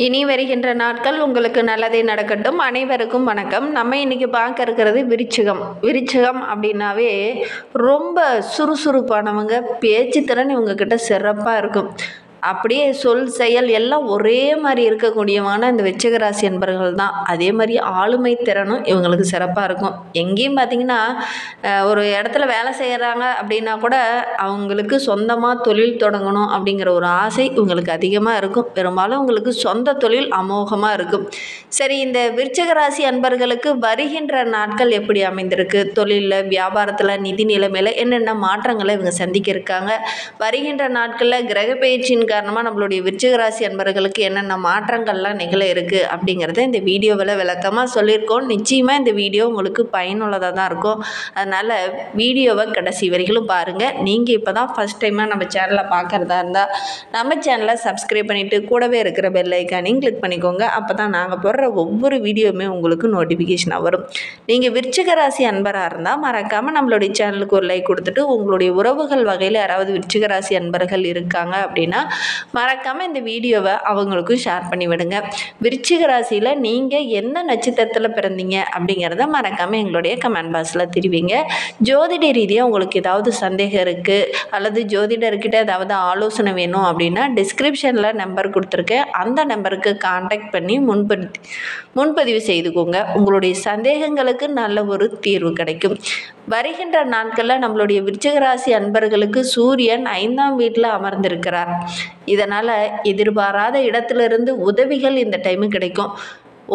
இனி வருகின்ற நாட்கள் உங்களுக்கு நல்லதே நடக்கட்டும். அனைவருக்கும் வணக்கம். நம்ம இன்னைக்கு பார்க்க இருக்கிறது விருச்சிகம். விருச்சிகம் அப்படின்னாவே ரொம்ப சுறுசுறுப்பானவங்க, பேச்சு திறன் இவங்கக்கிட்ட சிறப்பாக இருக்கும். அப்படியே சொல் செயல் எல்லாம் ஒரே மாதிரி இருக்கக்கூடியவங்கன்னா இந்த விருச்சிக ராசி என்பர்கள் தான். அதே மாதிரி ஆளுமை திறனும் இவங்களுக்கு சிறப்பாக இருக்கும். எங்கேயும் பார்த்தீங்கன்னா ஒரு இடத்துல வேலை செய்கிறாங்க அப்படின்னா கூட அவங்களுக்கு சொந்தமாக தொழில் தொடங்கணும் அப்படிங்கிற ஒரு ஆசை இவங்களுக்கு அதிகமாக இருக்கும். பெரும்பாலும் உங்களுக்கு சொந்த தொழில் அமோகமாக இருக்கும். சரி, இந்த விருச்சிக ராசி அன்பர்களுக்கு வருகின்ற நாட்கள் எப்படி அமைந்திருக்கு? தொழிலில், வியாபாரத்தில், நிதி நிலைமையில் என்னென்ன மாற்றங்களை இவங்க சந்திக்க இருக்காங்க? வருகின்ற நாட்களில் கிரக பயிற்சியின் காரணமாக நம்மளுடைய விருச்சிக ராசி அன்பர்களுக்கு என்னென்ன மாற்றங்கள்லாம் நிகழ இருக்குது அப்படிங்கிறத இந்த வீடியோவில் விளக்கமாக சொல்லியிருக்கோம். நிச்சயமாக இந்த வீடியோ உங்களுக்கு பயனுள்ளதாக தான் இருக்கும். அதனால் வீடியோவை கடைசி வரைக்கும் பாருங்கள். நீங்கள் இப்போ தான் ஃபஸ்ட் டைமாக நம்ம சேனலை பார்க்குறதா இருந்தால் நம்ம சேனலை சப்ஸ்கிரைப் பண்ணிவிட்டு கூடவே இருக்கிற பெல் ஐக்கானையும் கிளிக் பண்ணிக்கோங்க. அப்போ தான் நாங்கள் போடுற ஒவ்வொரு வீடியோவுமே உங்களுக்கு நோட்டிஃபிகேஷனாக வரும். நீங்கள் விருச்சிக ராசி அன்பராக இருந்தால் மறக்காமல் நம்மளுடைய சேனலுக்கு ஒரு லைக் கொடுத்துட்டு உங்களுடைய உறவுகள் வகையில் யாராவது விருச்சிக ராசி அன்பர்கள் இருக்காங்க அப்படின்னா மறக்காமல் இந்த வீடியோவை அவங்களுக்கும் ஷேர் பண்ணி விடுங்க. விருச்சிக ராசியில் நீங்கள் எந்த நட்சத்திரத்தில் பிறந்தீங்க அப்படிங்கிறத மறக்காமல் எங்களுடைய கமெண்ட் பாக்ஸில் தெரிவிங்க. ஜோதிட ரீதியாக உங்களுக்கு ஏதாவது சந்தேகம் இருக்குது அல்லது ஜோதிடர்கிட்ட ஏதாவது ஆலோசனை வேணும் அப்படின்னா டிஸ்கிரிப்ஷனில் நம்பர் கொடுத்துருக்கேன். அந்த நம்பருக்கு கான்டாக்ட் பண்ணி முன்பதிவு செய்துக்கோங்க. உங்களுடைய சந்தேகங்களுக்கு நல்ல ஒரு தீர்வு கிடைக்கும். வருகின்ற நாட்களில் நம்மளுடைய விருச்சிக ராசி அன்பர்களுக்கு சூரியன் 5ஆம் வீட்டில் அமர்ந்திருக்கிறார். இதனால் எதிர்பாராத இடத்துலேருந்து உதவிகள் இந்த டைமு கிடைக்கும்.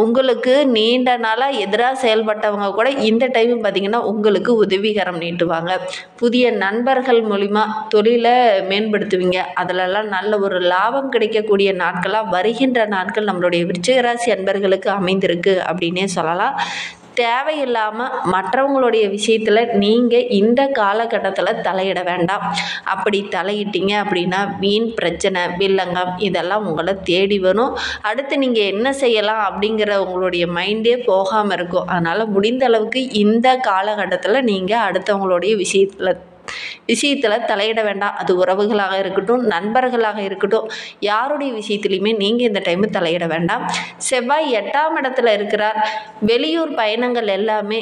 உங்களுக்கு நீண்ட நாளாக எதிராக செயல்பட்டவங்க கூட இந்த டைம் பார்த்திங்கன்னா உங்களுக்கு உதவிகரம் நீட்டுவாங்க. புதிய நண்பர்கள் மூலிமா தொழிலை மேம்படுத்துவீங்க. அதிலெல்லாம் நல்ல ஒரு லாபம் கிடைக்கக்கூடிய நாட்களாக வருகின்ற நாட்கள் நம்மளுடைய விருச்சிக ராசி அன்பர்களுக்கு அமைந்திருக்கு அப்படின்னே சொல்லலாம். தேவையில்லாமல் மற்றவங்களுடைய விஷயத்தில் நீங்கள் இந்த காலகட்டத்தில் தலையிட வேண்டாம். அப்படி தலையிட்டீங்க அப்படின்னா வீண் பிரச்சனை, வில்லங்கம் இதெல்லாம் உங்களை தேடி வரும். அடுத்து நீங்கள் என்ன செய்யலாம் அப்படிங்கிற உங்களுடைய மைண்டே போகாமல் இருக்கும். அதனால் முடிந்த அளவுக்கு இந்த காலகட்டத்தில் நீங்கள் அடுத்தவங்களுடைய விஷயத்தில் தலையிட வேண்டாம். அது உறவுகளாக இருக்கட்டும், நண்பர்களாக இருக்கட்டும், யாருடைய விஷயத்துலையுமே நீங்கள் இந்த டைமு தலையிட வேண்டாம். செவ்வாய் 8ஆம் இடத்துல இருக்கிறார். வெளியூர் பயணங்கள் எல்லாமே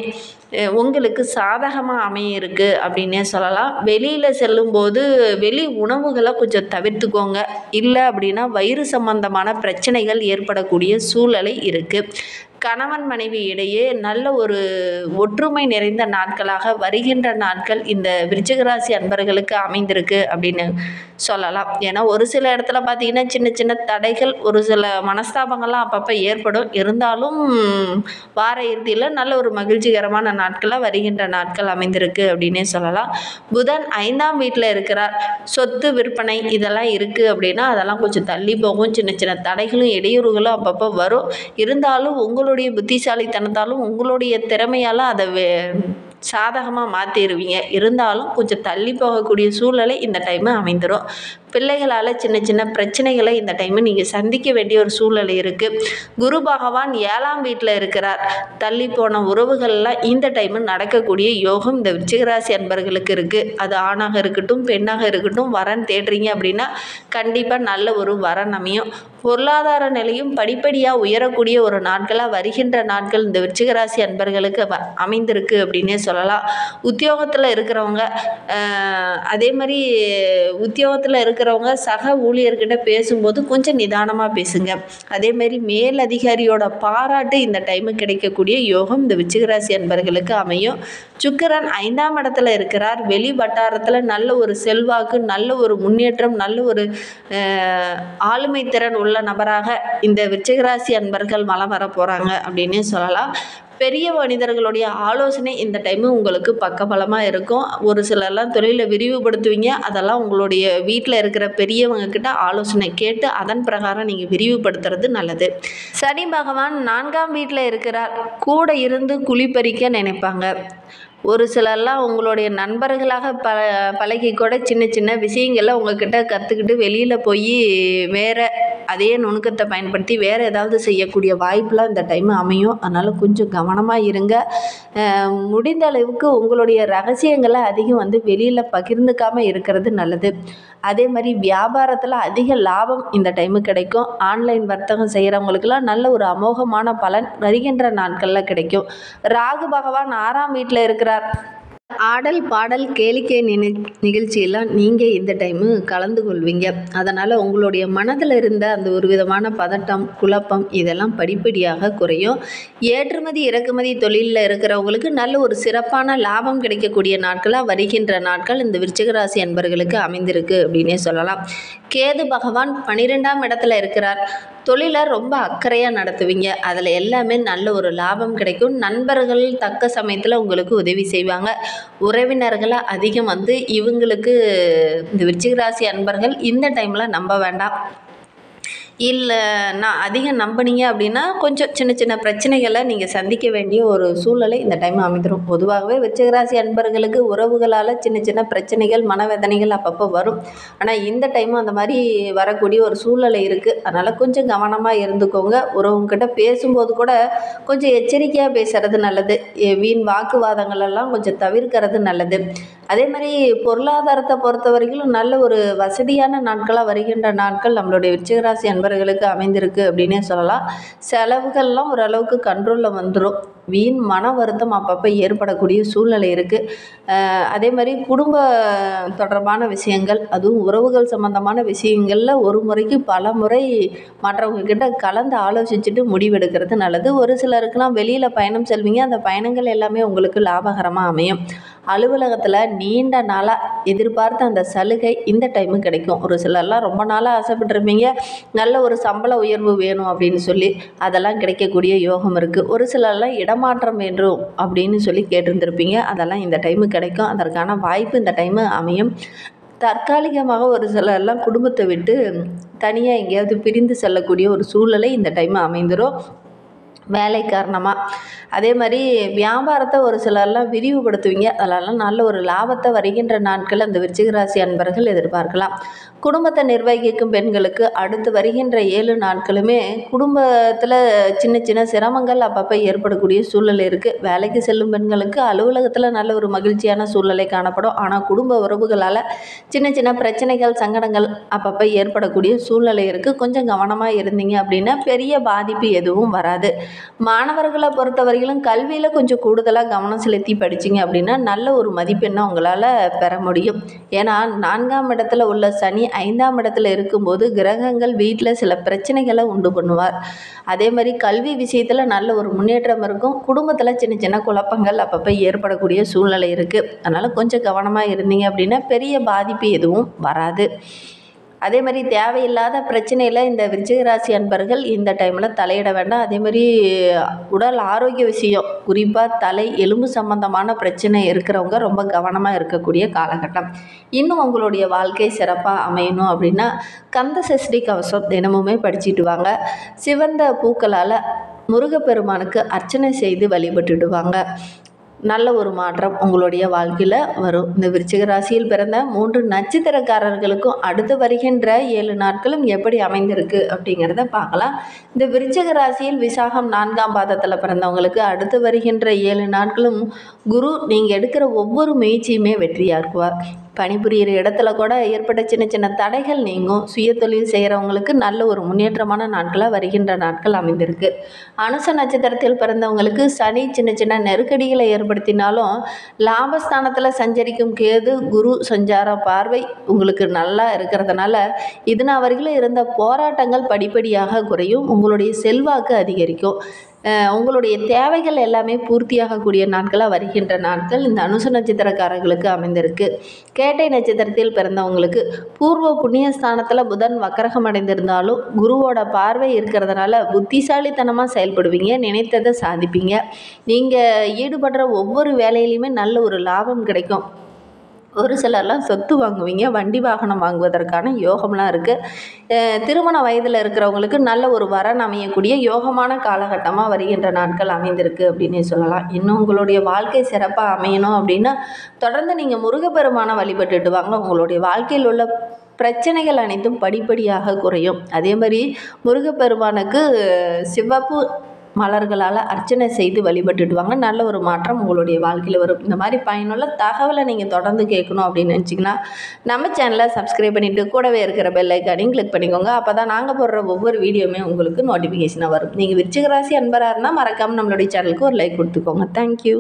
உங்களுக்கு சாதகமாக அமையிருக்கு அப்படின்னே சொல்லலாம். வெளியில் செல்லும்போது வெளி உணவுகளை கொஞ்சம் தவிர்த்துக்கோங்க. இல்லை அப்படின்னா வயிறு சம்பந்தமான பிரச்சனைகள் ஏற்படக்கூடிய சூழ்நிலை இருக்குது. கணவன் மனைவி இடையே நல்ல ஒரு ஒற்றுமை நிறைந்த நாட்களாக வருகின்ற நாட்கள் இந்த விருச்சிக ராசி அன்பர்களுக்கு அமைந்திருக்கு அப்படின்னு சொல்லலாம். ஏன்னா ஒரு சில இடத்துல பார்த்திங்கன்னா சின்ன சின்ன தடைகள், ஒரு சில மனஸ்தாபங்கள்லாம் அப்பப்போ ஏற்படும். இருந்தாலும் வார இறுதியில் நல்ல ஒரு மகிழ்ச்சிகரமான நாட்களாக வருகின்ற நாட்கள் அமைந்திருக்கு அப்படின்னே சொல்லலாம். புதன் 5ஆம் வீட்டில் இருக்கிறார். சொத்து விற்பனை இதெல்லாம் இருக்குது அப்படின்னா அதெல்லாம் கொஞ்சம் தள்ளி போகும். சின்ன சின்ன தடைகளும் இடையூறுகளும் அப்பப்போ வரும். இருந்தாலும் உங்களுடைய புத்திசாலித்தனத்தாலும் உங்களுடைய திறமையால் அதை சாதகமாக மாற்றிடுவீங்க. இருந்தாலும் கொஞ்சம் தள்ளி போகக்கூடிய சூழ்நிலை இந்த டைமு அமைந்துடும். பிள்ளைகளால் சின்ன சின்ன பிரச்சனைகளை இந்த டைமு நீங்கள் சந்திக்க வேண்டிய ஒரு சூழ்நிலை இருக்குது. குரு பகவான் 7ஆம் வீட்டில் இருக்கிறார். தள்ளி போன உறவுகள்லாம் இந்த டைமு நடக்கக்கூடிய யோகம் இந்த விருச்சிக ராசி அன்பர்களுக்கு இருக்குது. அது ஆணாக இருக்கட்டும், பெண்ணாக இருக்கட்டும், வரன் தேடுறீங்க அப்படின்னா கண்டிப்பாக நல்ல ஒரு வரன் அமையும். பொருளாதார நிலையும் படிப்படியாக உயரக்கூடிய ஒரு நாட்களாக வருகின்ற நாட்கள் இந்த விருச்சிக ராசி அன்பர்களுக்கு அமைந்திருக்கு அப்படின்னே சொல்லலாம். உத்தியோகத்தில் இருக்கிறவங்க அதே மாதிரி உத்தியோகத்தில் இருக்கிறவங்க சக ஊழியர்கிட்ட பேசும்போது கொஞ்சம் நிதானமாக பேசுங்க. அதேமாரி மேல் அதிகாரியோட பாராட்டு இந்த டைமு கிடைக்கக்கூடிய யோகம் இந்த விருச்சிக ராசி அன்பர்களுக்கு அமையும். சுக்கிரன் 5ஆம் இடத்துல இருக்கிறார். வெளி வட்டாரத்தில் நல்ல ஒரு செல்வாக்கு, நல்ல ஒரு முன்னேற்றம், நல்ல ஒரு ஆளுமை திறன் உள்ள நபராக இந்த விருச்சிக ராசி அன்பர்கள் வலம் வர போகிறாங்க அப்படின்னே சொல்லலாம். பெரிய மனிதர்களுடைய ஆலோசனை இந்த டைமு உங்களுக்கு பக்கபலமாக இருக்கும். ஒரு சிலர்லாம் தொழிலை விரிவுபடுத்துவீங்க. அதெல்லாம் உங்களுடைய வீட்டில் இருக்கிற பெரியவங்க கிட்ட ஆலோசனை கேட்டு அதன் பிரகாரம் நீங்கள் விரிவுபடுத்துறது நல்லது. சனி பகவான் 4ஆம் வீட்டில் இருக்கிறார். கூட இருந்து குழி பறிக்க நினைப்பாங்க. ஒரு சிலர்லாம் உங்களுடைய நண்பர்களாக பழகி கூட சின்ன சின்ன விஷயங்களை உங்ககிட்ட கற்றுக்கிட்டு வெளியில் போய் வேறு அதே நுணுக்கத்தை பயன்படுத்தி வேறு ஏதாவது செய்யக்கூடிய வாய்ப்பெலாம் இந்த டைம் அமையும். அதனால் கொஞ்சம் கவனமாக இருங்க. முடிந்த அளவுக்கு உங்களுடைய ரகசியங்களை அதிகம் வெளியில் பகிர்ந்துக்காமல் இருக்கிறது நல்லது. அதே மாதிரி வியாபாரத்தில் அதிக லாபம் இந்த டைமு கிடைக்கும். ஆன்லைன் வர்த்தகம் செய்கிறவங்களுக்கெல்லாம் நல்ல ஒரு அமோகமான பலன் வருகின்ற நாட்களில் கிடைக்கும். ராகு பகவான் 6ஆம் வீட்டில் இருக்கிறார். ஆடல் பாடல் கேளிக்கை நிகழ்ச்சியெல்லாம் நீங்கள் இந்த டைமு கலந்து கொள்வீங்க. அதனால் உங்களுடைய மனதில் இருந்த அந்த ஒரு விதமான பதட்டம், குழப்பம் இதெல்லாம் படிப்படியாக குறையும். ஏற்றுமதி இறக்குமதி தொழிலில் இருக்கிறவங்களுக்கு நல்ல ஒரு சிறப்பான லாபம் கிடைக்கக்கூடிய நாட்களாக வருகின்ற நாட்கள் இந்த விருச்சிக ராசி அன்பர்களுக்கு அமைந்திருக்கு அப்படின்னே சொல்லலாம். கேது பகவான் 12ஆம் இடத்துல இருக்கிறார். தொழிலை ரொம்ப அக்கறையாக நடத்துவீங்க. அதில் எல்லாமே நல்ல ஒரு லாபம் கிடைக்கும். நண்பர்கள் தக்க சமயத்தில் உங்களுக்கு உதவி செய்வாங்க. உறவினர்களை அதிகம் இவங்களுக்கு இந்த விருச்சிக ராசி அன்பர்கள் இந்த டைமில் நம்ப வேண்டாம். இல்லை நான் அதிகம் நம்பினீங்க அப்படின்னா கொஞ்சம் சின்ன சின்ன பிரச்சனைகளை நீங்கள் சந்திக்க வேண்டிய ஒரு சூழ்நிலை இந்த டைம் அமைந்துடும். பொதுவாகவே விருச்சிக ராசி அன்பர்களுக்கு உறவுகளால் சின்ன சின்ன பிரச்சனைகள், மனவேதனைகள் அப்பப்போ வரும். ஆனால் இந்த டைமும் அந்த மாதிரி வரக்கூடிய ஒரு சூழ்நிலை இருக்குது. அதனால் கொஞ்சம் கவனமாக இருந்துக்கோங்க. உறவுங்கிட்ட பேசும்போது கூட கொஞ்சம் எச்சரிக்கையாக பேசுகிறது நல்லது. வீண் வாக்குவாதங்கள் எல்லாம் கொஞ்சம் தவிர்க்கிறது நல்லது. அதே மாதிரி பொருளாதாரத்தை பொறுத்த வரைக்கும் நல்ல ஒரு வசதியான நாட்களாக வருகின்ற நாட்கள் நம்மளுடைய விருச்சிக ராசி அன்பர்களுக்கு அமைந்திருக்கு அப்படின்னே சொல்லலாம். செலவுகள்லாம் ஓரளவுக்கு கண்ட்ரோலில் வந்துடும். வீண் மன வருத்தம் அப்பப்போ ஏற்படக்கூடிய சூழ்நிலை இருக்குது. அதே மாதிரி குடும்ப தொடர்பான விஷயங்கள், அதுவும் உறவுகள் சம்பந்தமான விஷயங்களில் ஒரு முறைக்கு பல முறை மற்றவங்க கிட்ட கலந்து ஆலோசிச்சுட்டு முடிவெடுக்கிறது நல்லது. ஒரு சிலருக்குலாம் வெளியில் பயணம் செல்வீங்க. அந்த பயணங்கள் எல்லாமே உங்களுக்கு லாபகரமாக அமையும். அலுவலகத்தில் நீண்ட நாளாக எதிர்பார்த்த அந்த சலுகை இந்த டைமு கிடைக்கும். ஒரு சிலர்லாம் ரொம்ப நாளாக ஆசைப்பட்டிருப்பீங்க, நல்ல ஒரு சம்பள உயர்வு வேணும் அப்படின்னு சொல்லி. அதெல்லாம் கிடைக்கக்கூடிய யோகம் இருக்குது. ஒரு சிலர்லாம் இடமாற்றம் வேண்டும் அப்படின்னு சொல்லி கேட்டிருந்திருப்பீங்க. அதெல்லாம் இந்த டைமு கிடைக்கும். அதற்கான வாய்ப்பு இந்த டைமு அமையும். தற்காலிகமாக ஒரு சிலர்லாம் குடும்பத்தை விட்டு தனியாக எங்கேயாவது பிரிந்து செல்லக்கூடிய ஒரு சூழ்நிலை இந்த டைமு அமைந்துடும் வேலை காரணமாக. அதே மாதிரி வியாபாரத்தை ஒரு சிலர்லாம் விரிவுபடுத்துவீங்க. அதெல்லாம் நல்ல ஒரு லாபத்தை வருகின்ற நாட்கள் அந்த விருச்சிக ராசி அன்பர்கள் எதிர்பார்க்கலாம். குடும்பத்தை நிர்வகிக்கும் பெண்களுக்கு அடுத்து வருகின்ற 7 நாட்களுமே குடும்பத்தில் சின்ன சின்ன சிரமங்கள் அப்பப்போ ஏற்படக்கூடிய சூழ்நிலை இருக்குது. வேலைக்கு செல்லும் பெண்களுக்கு அலுவலகத்தில் நல்ல ஒரு மகிழ்ச்சியான சூழ்நிலை காணப்படும். ஆனால் குடும்ப உறவுகளால் சின்ன சின்ன பிரச்சனைகள், சங்கடங்கள் அப்பப்போ ஏற்படக்கூடிய சூழ்நிலை இருக்குது. கொஞ்சம் கவனமாக இருந்தீங்க அப்படின்னா பெரிய பாதிப்பு எதுவும் வராது. மாணவர்களை பொறுத்தவரையிலும் கல்வியில் கொஞ்சம் கூடுதலாக கவனம் செலுத்தி படிச்சிங்க அப்படின்னா நல்ல ஒரு மதிப்பெண்ணை உங்களால் பெற முடியும். ஏன்னா 4ஆம் இடத்துல உள்ள சனி 5ஆம் இடத்துல இருக்கும்போது கிரகங்கள் வீட்டில் சில பிரச்சனைகளை உண்டு பண்ணுவார். அதே மாதிரி கல்வி விஷயத்தில் நல்ல ஒரு முன்னேற்றம் இருக்கும். குடும்பத்தில் சின்ன சின்ன குழப்பங்கள் அப்பப்போ ஏற்படக்கூடிய சூழ்நிலை இருக்குது. அதனால் கொஞ்சம் கவனமாக இருந்தீங்க அப்படின்னா பெரிய பாதிப்பு எதுவும் வராது. அதே மாதிரி தேவையில்லாத பிரச்சனையில் இந்த விருச்சிக ராசி அன்பர்கள் இந்த டைமில் தலையிட வேண்டாம். அதே மாதிரி உடல் ஆரோக்கிய விஷயம், குறிப்பாக தலை எலும்பு சம்பந்தமான பிரச்சனை இருக்கிறவங்க ரொம்ப கவனமாக இருக்கக்கூடிய காலகட்டம். இன்னும் உங்களுடைய வாழ்க்கை சிறப்பாக அமையணும் அப்படின்னா கந்த சஷ்டி கவசம் தினமுமே படிச்சுட்டு வாங்க. சிவந்த பூக்களால் முருகப்பெருமானுக்கு அர்ச்சனை செய்து வழிபட்டுடுவாங்க. நல்ல ஒரு மாற்றம் உங்களுடைய வாழ்க்கையில் வரும். இந்த விருச்சிக ராசியில் பிறந்த 3 நட்சத்திரக்காரர்களுக்கும் அடுத்து வருகின்ற 7 நாட்களும் எப்படி அமைந்திருக்கு அப்படிங்கிறத பார்க்கலாம். இந்த விருச்சிக ராசியில் விசாகம் 4ஆம் பாதத்தில் பிறந்தவங்களுக்கு அடுத்து வருகின்ற 7 நாட்களும் குரு நீங்கள் எடுக்கிற ஒவ்வொரு முயற்சியுமே வெற்றியாக்குவார். பணிபுரிகிற இடத்துல கூட ஏற்பட்ட சின்ன சின்ன தடைகள் நீங்கும். சுய தொழில் செய்கிறவங்களுக்கு நல்ல ஒரு முன்னேற்றமான நாட்களாக வருகின்ற நாட்கள் அமைந்திருக்கு. அனுச நட்சத்திரத்தில் பிறந்தவங்களுக்கு சனி சின்ன சின்ன நெருக்கடிகளை ஏற்படுத்தினாலும் லாபஸ்தானத்தில் சஞ்சரிக்கும் கேது குரு சஞ்சார பார்வை உங்களுக்கு நல்லா இருக்கிறதுனால இதனால் வரைக்கும் இருந்த போராட்டங்கள் படிப்படியாக குறையும். உங்களுடைய செல்வாக்கு அதிகரிக்கும். உங்களுடைய தேவைகள் எல்லாமே பூர்த்தியாகக்கூடிய நாட்களாக வருகின்ற நாட்கள் இந்த அனுச நட்சத்திரக்காரர்களுக்கு அமைந்திருக்கு. கேட்டை நட்சத்திரத்தில் பிறந்தவங்களுக்கு பூர்வ புண்ணியஸ்தானத்தில் புதன் வக்கரகம் அடைந்திருந்தாலும் குருவோட பார்வை இருக்கிறதுனால புத்திசாலித்தனமாக செயல்படுவீங்க. நினைத்ததை சாதிப்பீங்க. நீங்கள் ஈடுபடுற ஒவ்வொரு வேலையிலையுமே நல்ல ஒரு லாபம் கிடைக்கும். ஒரு சிலர்லாம் சொத்து வாங்குவீங்க, வண்டி வாகனம் வாங்குவதற்கான யோகம்லாம் இருக்குது. திருமண வயதில் இருக்கிறவங்களுக்கு நல்ல ஒரு வரன் அமையக்கூடிய யோகமான காலகட்டமாக வருகின்ற நாட்கள் அமைந்திருக்கு அப்படின்னே சொல்லலாம். இன்னும் உங்களுடைய வாழ்க்கை சிறப்பாக அமையணும் அப்படின்னா தொடர்ந்து நீங்கள் முருகப்பெருமானை வழிபட்டுட்டு வாங்க. உங்களுடைய வாழ்க்கையில் உள்ள பிரச்சனைகள் அனைத்தும் படிப்படியாக குறையும். அதே மாதிரி முருகப்பெருமானுக்கு சிவப்பு மலர்களால் அர்ச்சனை செய்து வழிபட்டுட்டு வாங்க. நல்ல ஒரு மாற்றம் உங்களுடைய வாழ்க்கையில் வரும். இந்த மாதிரி பயனுள்ள தகவலை நீங்கள் தொடர்ந்து கேட்கணும் அப்படின்னு நினச்சிங்கன்னா நம்ம சேனலை சப்ஸ்கிரைப் பண்ணிவிட்டு கூடவே இருக்கிற பெல் ஐக்கானையும் கிளிக் பண்ணிக்கோங்க. அப்போ தான் நாங்கள் போடுற ஒவ்வொரு வீடியோவுமே உங்களுக்கு நோட்டிஃபிகேஷனாக வரும். நீங்கள் விருச்சிக ராசி அன்பராக இருந்தால் மறக்காமல் நம்மளுடைய சேனலுக்கு ஒரு லைக் கொடுத்துக்கோங்க. தேங்க்யூ.